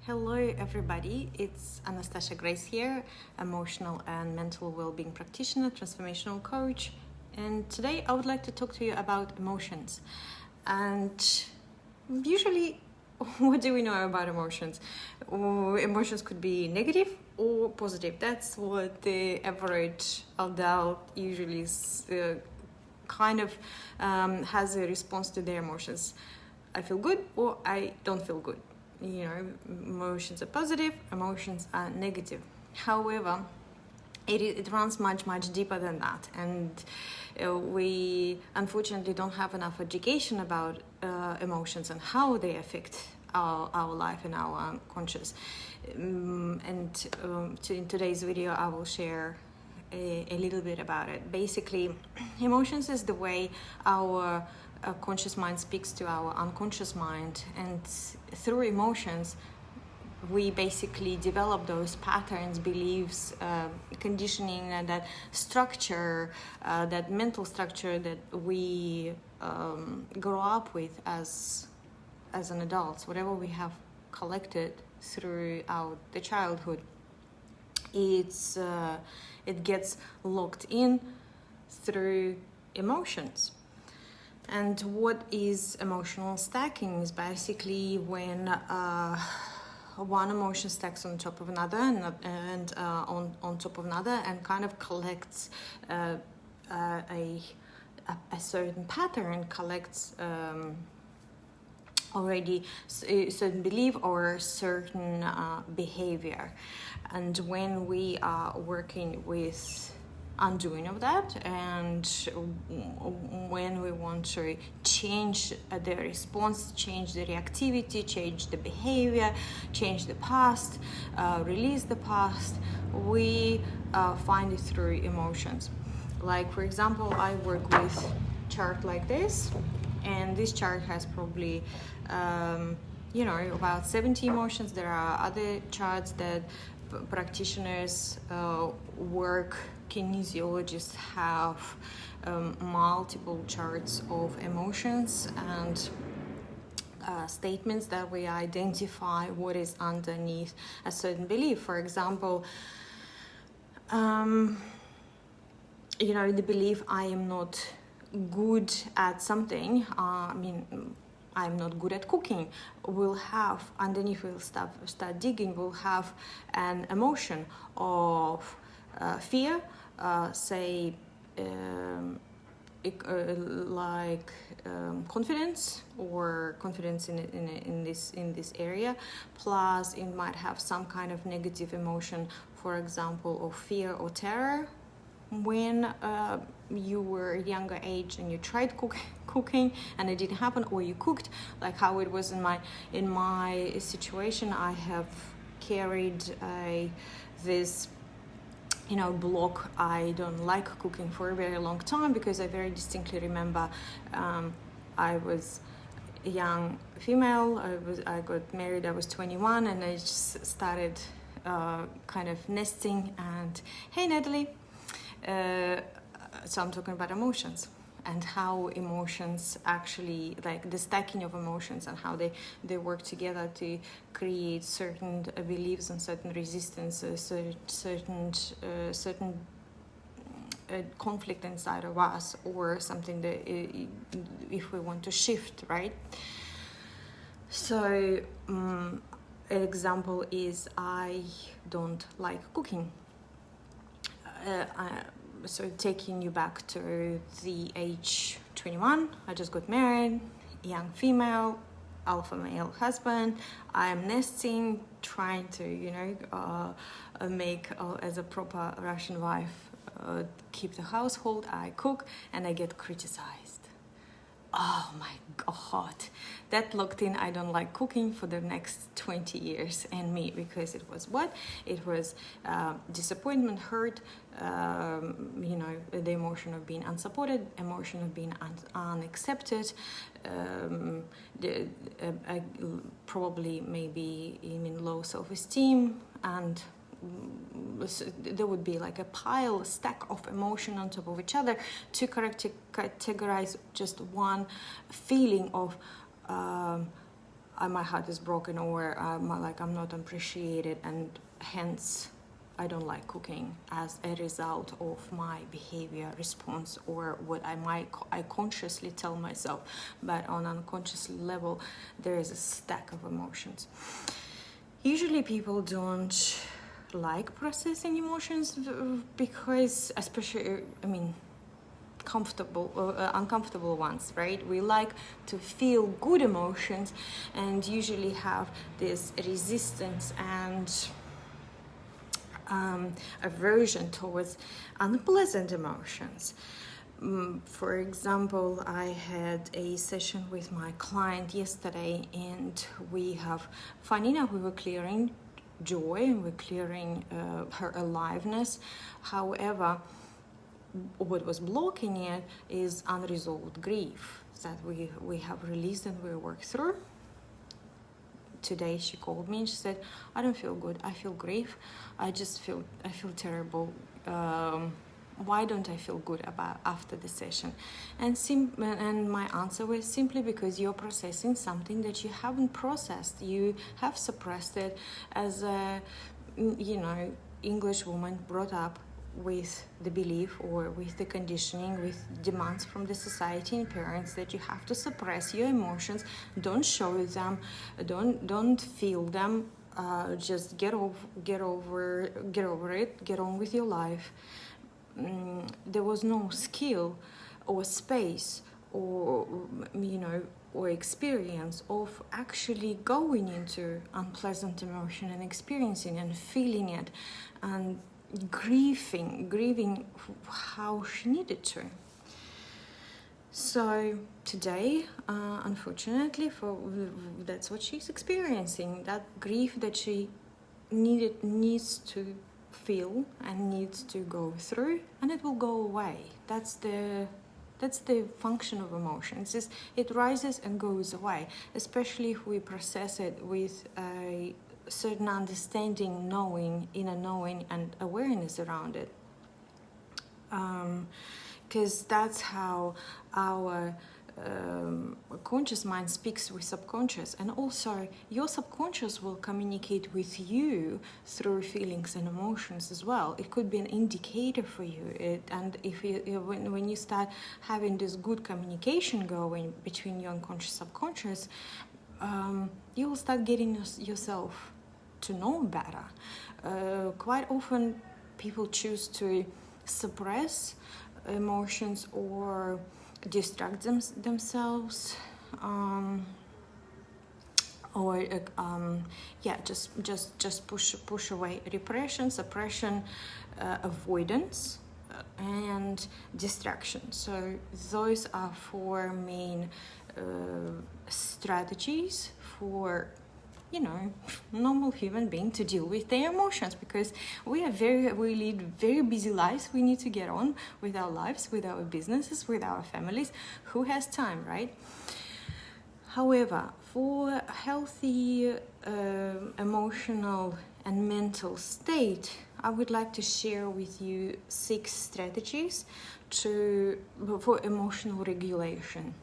Hello everybody, it's Anastasia Grace here, emotional and mental well-being practitioner, transformational coach, and today I would like to talk to you about emotions. And usually, what do we know about emotions? Emotions could be negative or positive. That's what the average adult usually has a response to their emotions. I feel good or I don't feel good. Emotions are positive, emotions are negative. However, it runs much deeper than that, and we unfortunately don't have enough education about emotions and how they affect our life and our conscious. In today's video I will share a little bit about it. Basically, emotions is the way our conscious mind speaks to our unconscious mind, and through emotions we basically develop those patterns, beliefs, conditioning, and that structure, that mental structure that we grow up with as an adult. Whatever we have collected throughout the childhood, it gets locked in through emotions. And what is emotional stacking is basically when one emotion stacks on top of another and on top of another, and kind of collects a certain pattern, collects already a certain belief or certain behavior. And when we are working with undoing of that, and when we want to change the response, change the reactivity, change the behavior, change the past, release the past, we find it through emotions. Like, for example, I work with chart like this, and this chart has probably about 70 emotions. There are other charts that practitioners kinesiologists have multiple charts of emotions and statements that we identify what is underneath a certain belief. For example, the belief I am not good at something, I'm not good at cooking, we'll have underneath, we'll start digging, we'll have an emotion of fear, confidence, or confidence in this area, plus it might have some kind of negative emotion, for example, of fear or terror. When you were younger age and you tried cooking and it didn't happen, or you cooked, like how it was in my situation, I have carried this block. I don't like cooking for a very long time, because I very distinctly remember I was a young female. I got married, I was 21, and I just started kind of nesting. And hey, Natalie. So I'm talking about emotions and how emotions actually, like the stacking of emotions, and how they work together to create certain beliefs and certain resistances, certain conflict inside of us, or something that if we want to shift, right? So an example is I don't like cooking. So taking you back to the age 21, I just got married, young female, alpha male husband. I'm nesting, trying to make as a proper Russian wife, keep the household. I cook and I get criticized. Oh my God, that locked in I don't like cooking for the next 20 years in me, because it was disappointment, hurt, the emotion of being unsupported, emotion of being unaccepted, probably maybe even low self-esteem, and there would be like a stack of emotion on top of each other to categorize just one feeling of my heart is broken, or like I'm not appreciated, and hence I don't like cooking as a result of my behavior response, or what I consciously tell myself, but on unconscious level there is a stack of emotions. Usually people don't like processing emotions because, especially, uncomfortable ones, right? We like to feel good emotions and usually have this resistance and aversion towards unpleasant emotions. For example, I had a session with my client yesterday, and we were clearing joy, and we're clearing her aliveness. However, what was blocking it is unresolved grief that we have released and we work through. Today she called me and she said, I don't feel good, I feel grief, I feel terrible. Why don't I feel good after the session? And my answer was simply because you're processing something that you haven't processed. You have suppressed it as a English woman brought up with the belief or with the conditioning, with demands from the society and parents that you have to suppress your emotions, don't show them, don't feel them, just get over it, get on with your life. There was no skill or space or experience of actually going into unpleasant emotion and experiencing and feeling it and grieving how she needed to. So today, unfortunately, that's what she's experiencing, that grief that she needs to feel and needs to go through, and it will go away. That's the function of emotions. It rises and goes away, especially if we process it with a certain understanding, inner knowing and awareness around it. Because that's how our conscious mind speaks with subconscious, and also your subconscious will communicate with you through feelings and emotions as well. It could be an indicator for you, and if when you start having this good communication going between your unconscious subconscious, you will start getting yourself to know better. Quite often people choose to suppress emotions or distract themselves, or just push away. Repression, suppression, avoidance, and distraction. So those are four main strategies for normal human being to deal with their emotions, because we lead very busy lives. We need to get on with our lives, with our businesses, with our families. Who has time, right? However, for a healthy emotional and mental state, I would like to share with you 6 strategies for emotional regulation,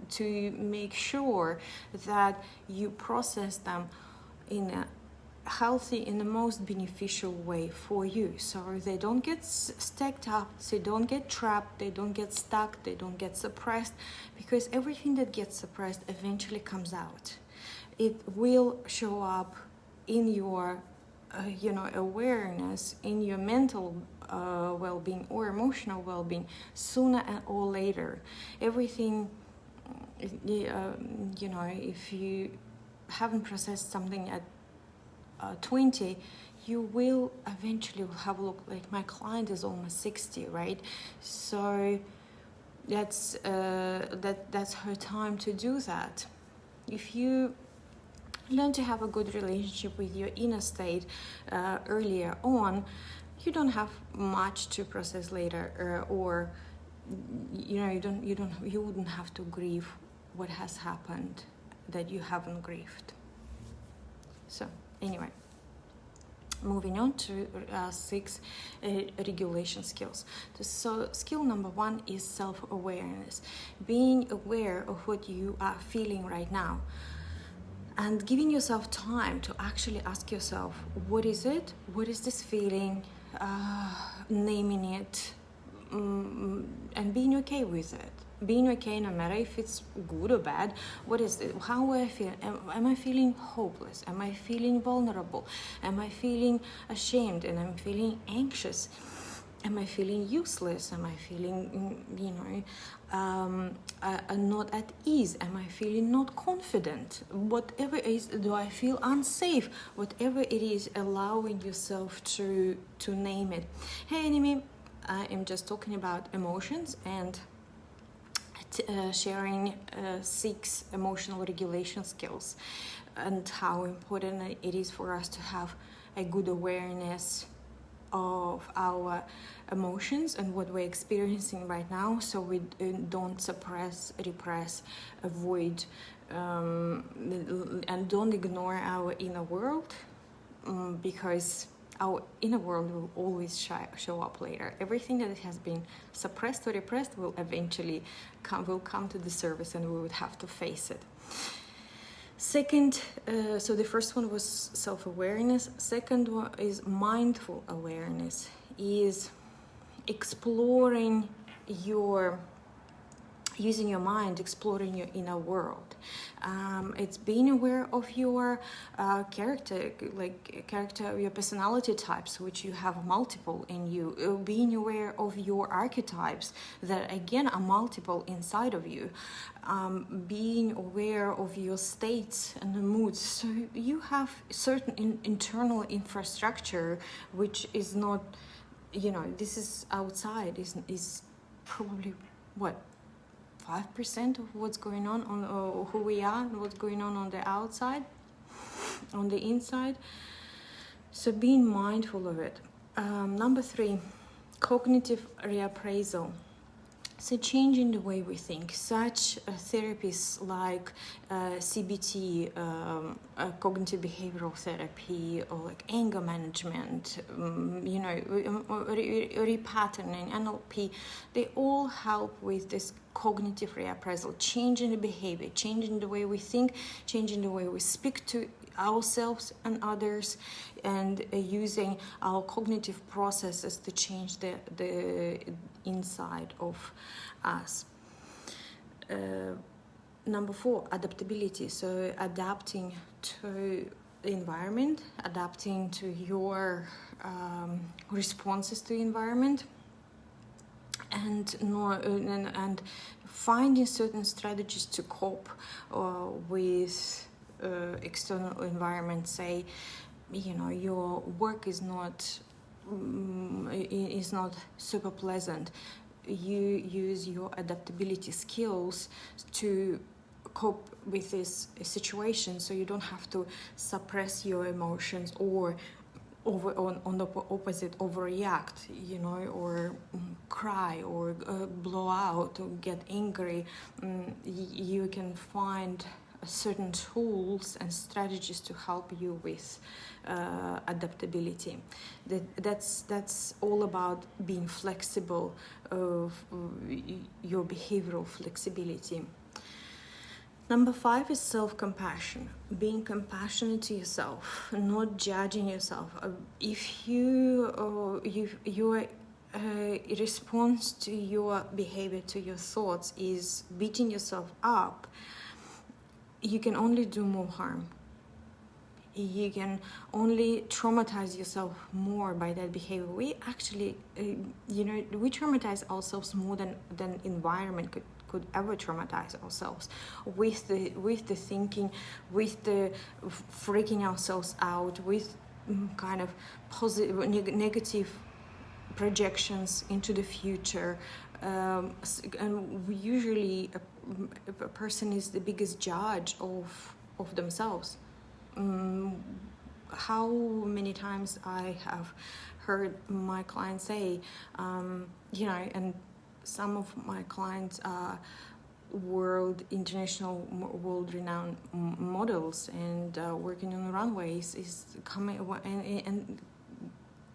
to make sure that you process them in a healthy, in the most beneficial way for you, so they don't get stacked up, they don't get trapped, they don't get stuck, they don't get suppressed, because everything that gets suppressed eventually comes out. It will show up in your awareness, in your mental well-being or emotional well-being, sooner or later. Everything, if you haven't processed something at 20, you will eventually have a look like my client is almost 60, right? So that's her time to do that. If you learn to have a good relationship with your inner state earlier on, you don't have much to process later, or you wouldn't have to grieve what has happened that you haven't grieved. So anyway, moving on to 6 regulation skills. So skill number 1 is self-awareness, being aware of what you are feeling right now. and giving yourself time to actually ask yourself, what is it? What is this feeling? Naming it, and being okay with it. Being okay no matter if it's good or bad. What is it? How I feel? Am I feeling hopeless? Am I feeling vulnerable? Am I feeling ashamed? And I'm feeling anxious? Am I feeling useless? Am I feeling, not at ease? Am I feeling not confident? Whatever it is, do I feel unsafe? Whatever it is, allowing yourself to name it. Hey, enemy, I am just talking about emotions and sharing 6 emotional regulation skills and how important it is for us to have a good awareness of our emotions and what we're experiencing right now, so we don't suppress, repress, avoid, and don't ignore our inner world, because our inner world will always show up later. Everything that has been suppressed or repressed will eventually come to the surface, and we would have to face it. Second, so the first one was self-awareness. Second one is mindful awareness, is exploring using your mind, exploring your inner world. It's being aware of your character, your personality types, which you have multiple in you. Being aware of your archetypes that again are multiple inside of you. Being aware of your states and the moods. So you have certain internal infrastructure, which is not, this is outside, is probably what? 5% of what's going on who we are and what's going on the outside, on the inside. So being mindful of it. Number 3, cognitive reappraisal. So changing the way we think. Such therapies like CBT, cognitive-behavioural therapy, or like anger management, repatterning, NLP, they all help with this cognitive reappraisal, changing the behavior, changing the way we think, changing the way we speak to ourselves and others, and using our cognitive processes to change the inside of us. Number 4, adaptability. So adapting to the environment, adapting to your responses to the environment, and finding certain strategies to cope with external environment. Say, your work is not super pleasant. You use your adaptability skills to cope with this situation, so you don't have to suppress your emotions or on the opposite overreact, or cry or blow out or get angry. You can find certain tools and strategies to help you with adaptability. That's all about being flexible, of your behavioral flexibility. Number 5 is self-compassion, being compassionate to yourself, not judging yourself. If your response to your behavior, to your thoughts, is beating yourself up, you can only do more harm. You can only traumatize yourself more by that behavior. We actually, we traumatize ourselves more than environment could ever traumatize ourselves, with the thinking, with the freaking ourselves out, with kind of positive, negative projections into the future. And usually a person is the biggest judge of themselves. How many times I have heard my clients say, and some of my clients are international world-renowned models and working on runways, is coming and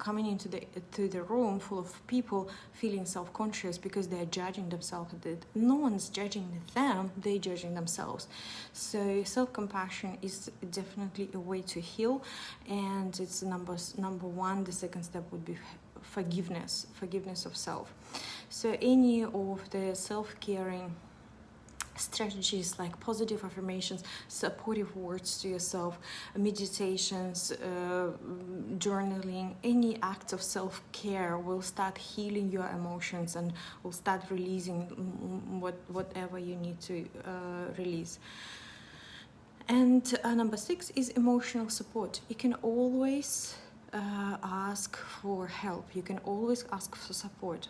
coming into the room full of people feeling self-conscious because they're judging themselves. No one's judging them, they're judging themselves. So self-compassion is definitely a way to heal, and it's number one. The second step would be forgiveness of self. So any of the self-caring strategies like positive affirmations, supportive words to yourself, meditations, journaling, any act of self-care will start healing your emotions and will start releasing whatever you need to release. And number 6 is emotional support. You can always ask for help. You can always ask for support.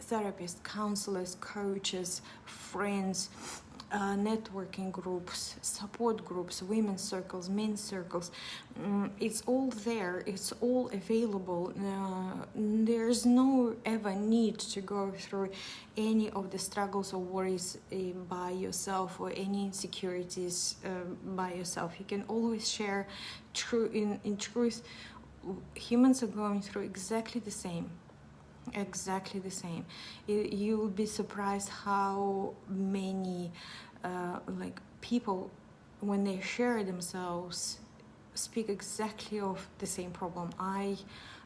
Therapists, counselors, coaches, friends, networking groups, support groups, women's circles, men's circles. It's all there. It's all available. There's no ever need to go through any of the struggles or worries by yourself, or any insecurities by yourself. You can always share in truth. Humans are going through exactly the same. You'll be surprised how many people, when they share themselves, speak exactly of the same problem. I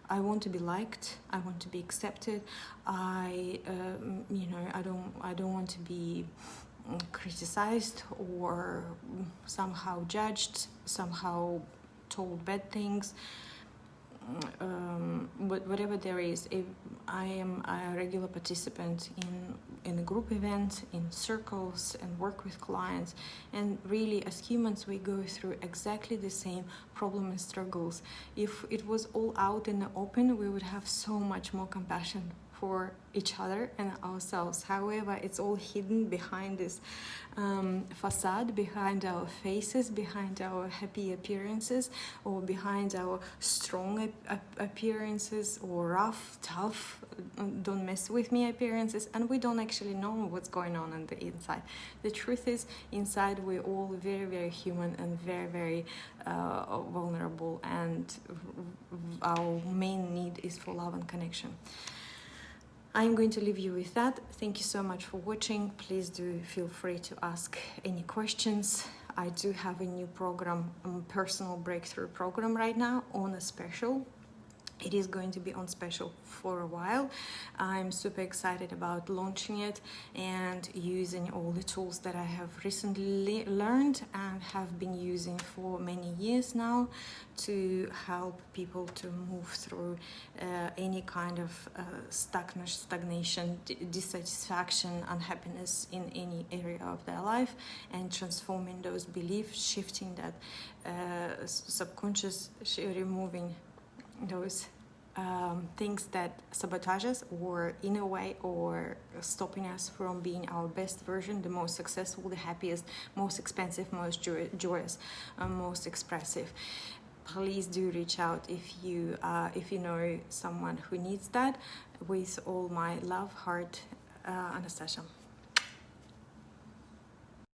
want to be liked. I want to be accepted. I don't want to be criticized or somehow judged, somehow told bad things. But whatever there is, if I am a regular participant in a group event, in circles, and work with clients, and really as humans we go through exactly the same problem and struggles. If it was all out in the open, we would have so much more compassion for each other and ourselves. However, it's all hidden behind this facade, behind our faces, behind our happy appearances, or behind our strong appearances, or rough, tough, don't mess with me appearances, and we don't actually know what's going on the inside. The truth is, inside we're all very, very human and very, very vulnerable, and our main need is for love and connection. I'm going to leave you with that. Thank you so much for watching. Please do feel free to ask any questions. I do have a new program, personal breakthrough program right now on a special. It is going to be on special for a while. I'm super excited about launching it and using all the tools that I have recently learned and have been using for many years now to help people to move through any kind of stagnation, dissatisfaction, unhappiness in any area of their life, and transforming those beliefs, shifting that subconscious, removing those things that sabotage us, or in a way, or stopping us from being our best version, the most successful, the happiest, most expensive, most joyous, most expressive. Please do reach out if you know someone who needs that. With all my love, heart, Anastasia.